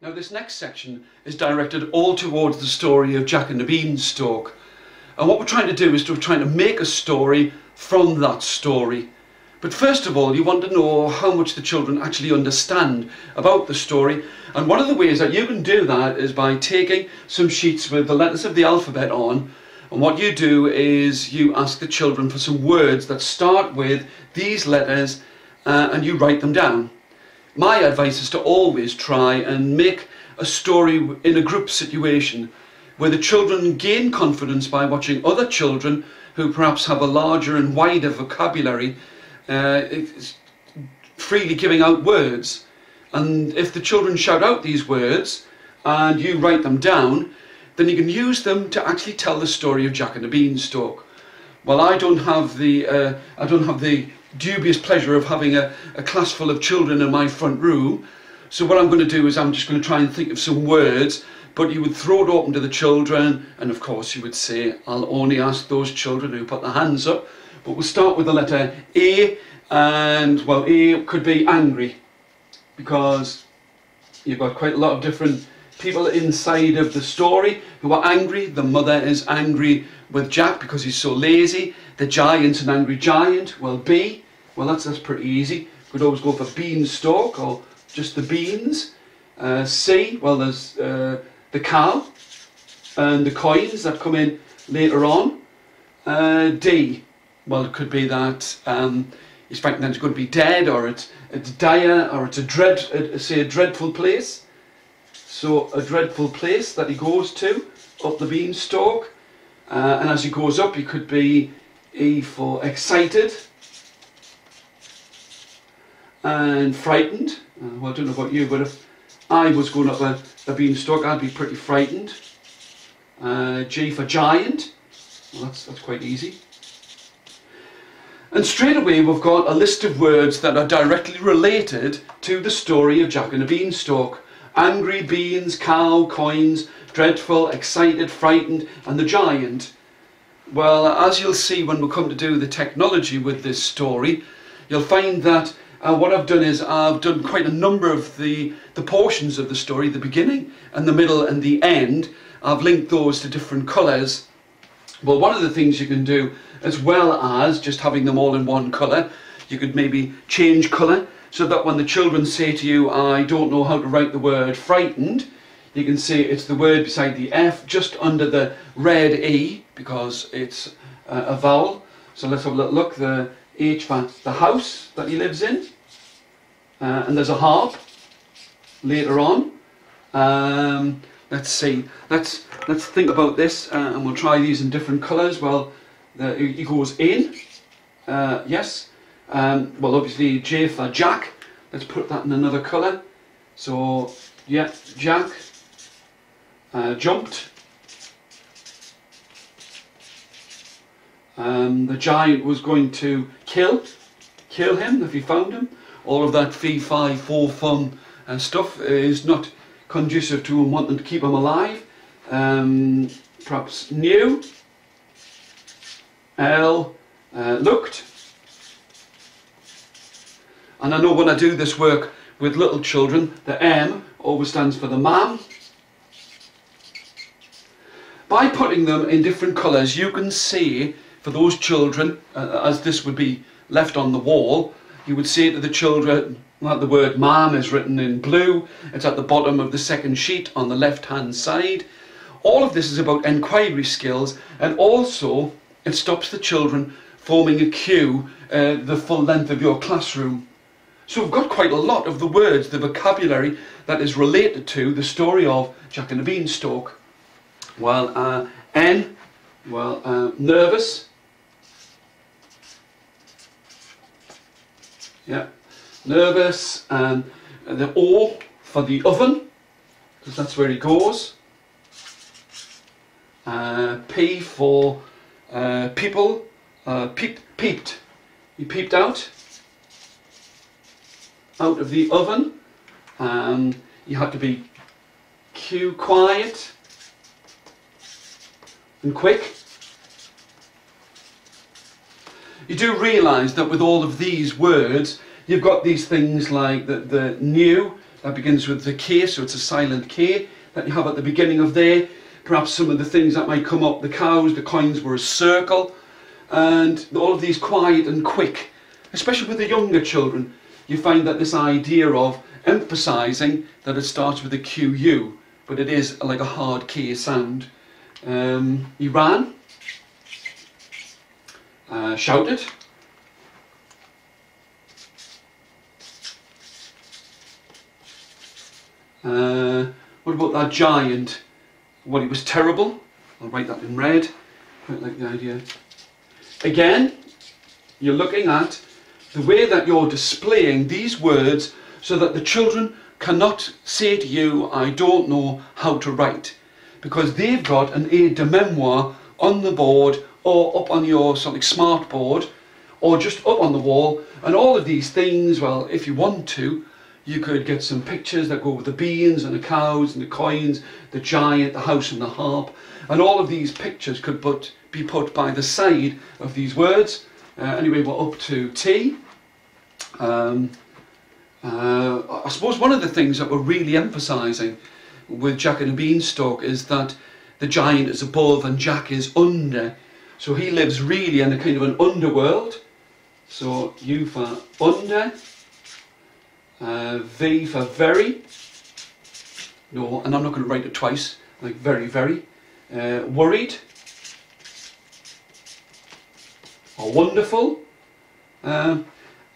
Now this next section is directed all towards the story of Jack and the Beanstalk. And what we're trying to do is we're trying to make a story from that story. But first of all, you want to know how much the children actually understand about the story. And one of the ways that you can do that is by taking some sheets with the letters of the alphabet on. And what you do is you ask the children for some words that start with these letters and you write them down. My advice is to always try and make a story in a group situation where the children gain confidence by watching other children who perhaps have a larger and wider vocabulary freely giving out words. And if the children shout out these words and you write them down, then you can use them to actually tell the story of Jack and the Beanstalk. Well, I don't have the dubious pleasure of having a class full of children in my front room, so what I'm going to do is I'm just going to try and think of some words, but you would throw it open to the children, and of course you would say, I'll only ask those children who put their hands up. But we'll start with the letter A, and well, A could be angry, because you've got quite a lot of different people inside of the story who are angry. The mother is angry with Jack because he's so lazy. The giant's an angry giant. Well, B, well that's pretty easy. Could always go for Beanstalk or just the beans. C, well there's the cow and the coins that come in later on. D, well it could be that he's thinking that it's going to be dead, or it's dire, or it's a dreadful place. So a dreadful place that he goes to up the beanstalk, and as he goes up he could be E for excited and frightened. Well, I don't know about you, but if I was going up a beanstalk I'd be pretty frightened. G for giant. Well, that's quite easy. And straight away we've got a list of words that are directly related to the story of Jack and the Beanstalk. Angry, beans, cow, coins, dreadful, excited, frightened, and the giant. Well, as you'll see when we come to do the technology with this story, you'll find that what I've done is I've done quite a number of the portions of the story, the beginning and the middle and the end. I've linked those to different colours. Well, one of the things you can do, as well as just having them all in one colour, you could maybe change colour, so that when the children say to you, I don't know how to write the word frightened, you can say it's the word beside the F, just under the red E, because it's a vowel. So let's have a little look. The H for the house that he lives in. And there's a harp later on. Let's see. Let's think about this, and we'll try these in different colours. Well, he goes in. Yes. Well, obviously J for Jack. Let's put that in another colour. So, yeah, Jack jumped. The giant was going to kill him if he found him. All of that fee, fi, fo, fum and stuff is not conducive to him wanting to keep him alive. Perhaps knew. L, looked. And I know when I do this work with little children, the M always stands for the mam. By putting them in different colours, you can see for those children, as this would be left on the wall, you would say to the children that the word mam is written in blue. It's at the bottom of the second sheet on the left hand side. All of this is about enquiry skills, and also it stops the children forming a queue the full length of your classroom. So we've got quite a lot of the words, the vocabulary that is related to the story of Jack and the Beanstalk. Well, N, well, nervous. Yeah, nervous. The O for the oven, because that's where he goes. P for people. Peeped. He peeped out of the oven. You had to be quiet and quick. You do realise that with all of these words, you've got these things like the new, that begins with the K, so it's a silent K that you have at the beginning of there. Perhaps some of the things that might come up, the cows, the coins were a circle, and all of these quiet and quick, especially with the younger children. You find that this idea of emphasising that it starts with a QU, but it is like a hard K sound. He ran, shouted, what about that giant? Well, he was terrible. I'll write that in red. Quite like the idea. Again, you're looking at the way that you're displaying these words so that the children cannot say to you, I don't know how to write, because they've got an aide de memoire on the board or up on your something smart board or just up on the wall, and all of these things, well, if you want to, you could get some pictures that go with the beans and the cows and the coins, the giant, the house and the harp, and all of these pictures could be put by the side of these words. Anyway, we're up to T. I suppose one of the things that we're really emphasising with Jack and the Beanstalk is that the giant is above and Jack is under. So he lives really in a kind of an underworld. So U for under. V for very. No, and I'm not going to write it twice, like very, very. Worried. Or wonderful. I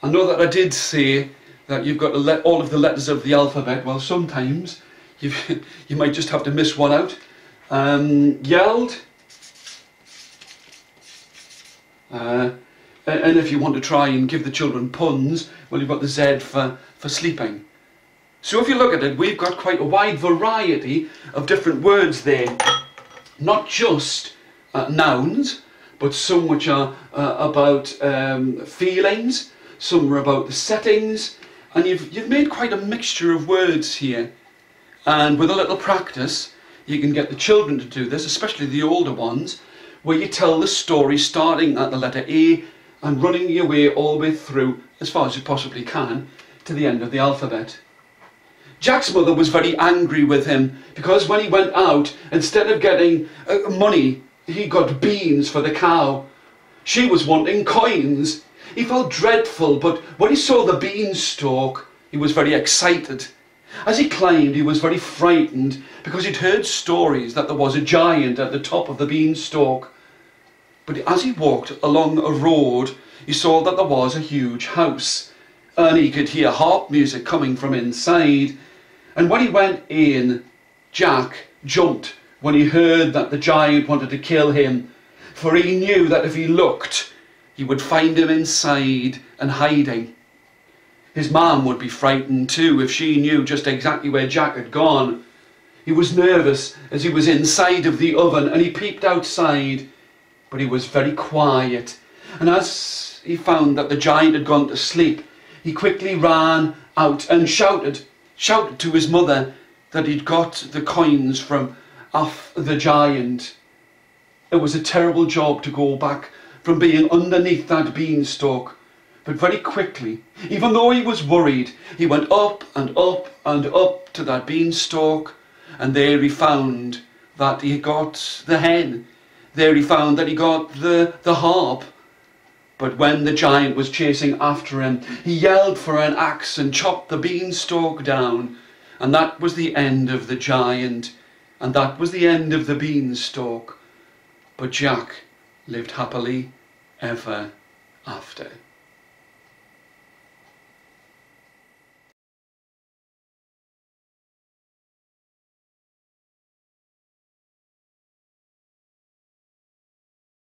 know that I did say that you've got to all of the letters of the alphabet. Well, sometimes you might just have to miss one out. Yelled. And if you want to try and give the children puns, well, you've got the Z for sleeping. So if you look at it, we've got quite a wide variety of different words there. Not just nouns, but some which are about feelings, some are about the settings, and you've made quite a mixture of words here. And with a little practice, you can get the children to do this, especially the older ones, where you tell the story starting at the letter A and running your way all the way through, as far as you possibly can, to the end of the alphabet. Jack's mother was very angry with him because when he went out, instead of getting money, he got beans for the cow. She was wanting coins. He felt dreadful, but when he saw the beanstalk, he was very excited. As he climbed, he was very frightened because he'd heard stories that there was a giant at the top of the beanstalk. But as he walked along a road, he saw that there was a huge house, and he could hear harp music coming from inside. And when he went in, Jack jumped when he heard that the giant wanted to kill him, for he knew that if he looked, he would find him inside and hiding. His mum would be frightened too if she knew just exactly where Jack had gone. He was nervous as he was inside of the oven, and he peeped outside, but he was very quiet. And as he found that the giant had gone to sleep, he quickly ran out and shouted to his mother that he'd got the coins from off the giant. It was a terrible job to go back from being underneath that beanstalk, but very quickly, even though he was worried, he went up and up and up to that beanstalk, and there he found that he got the hen. There he found that he got the harp. But when the giant was chasing after him, he yelled for an axe and chopped the beanstalk down. And that was the end of the giant, and that was the end of the beanstalk. But Jack lived happily ever after.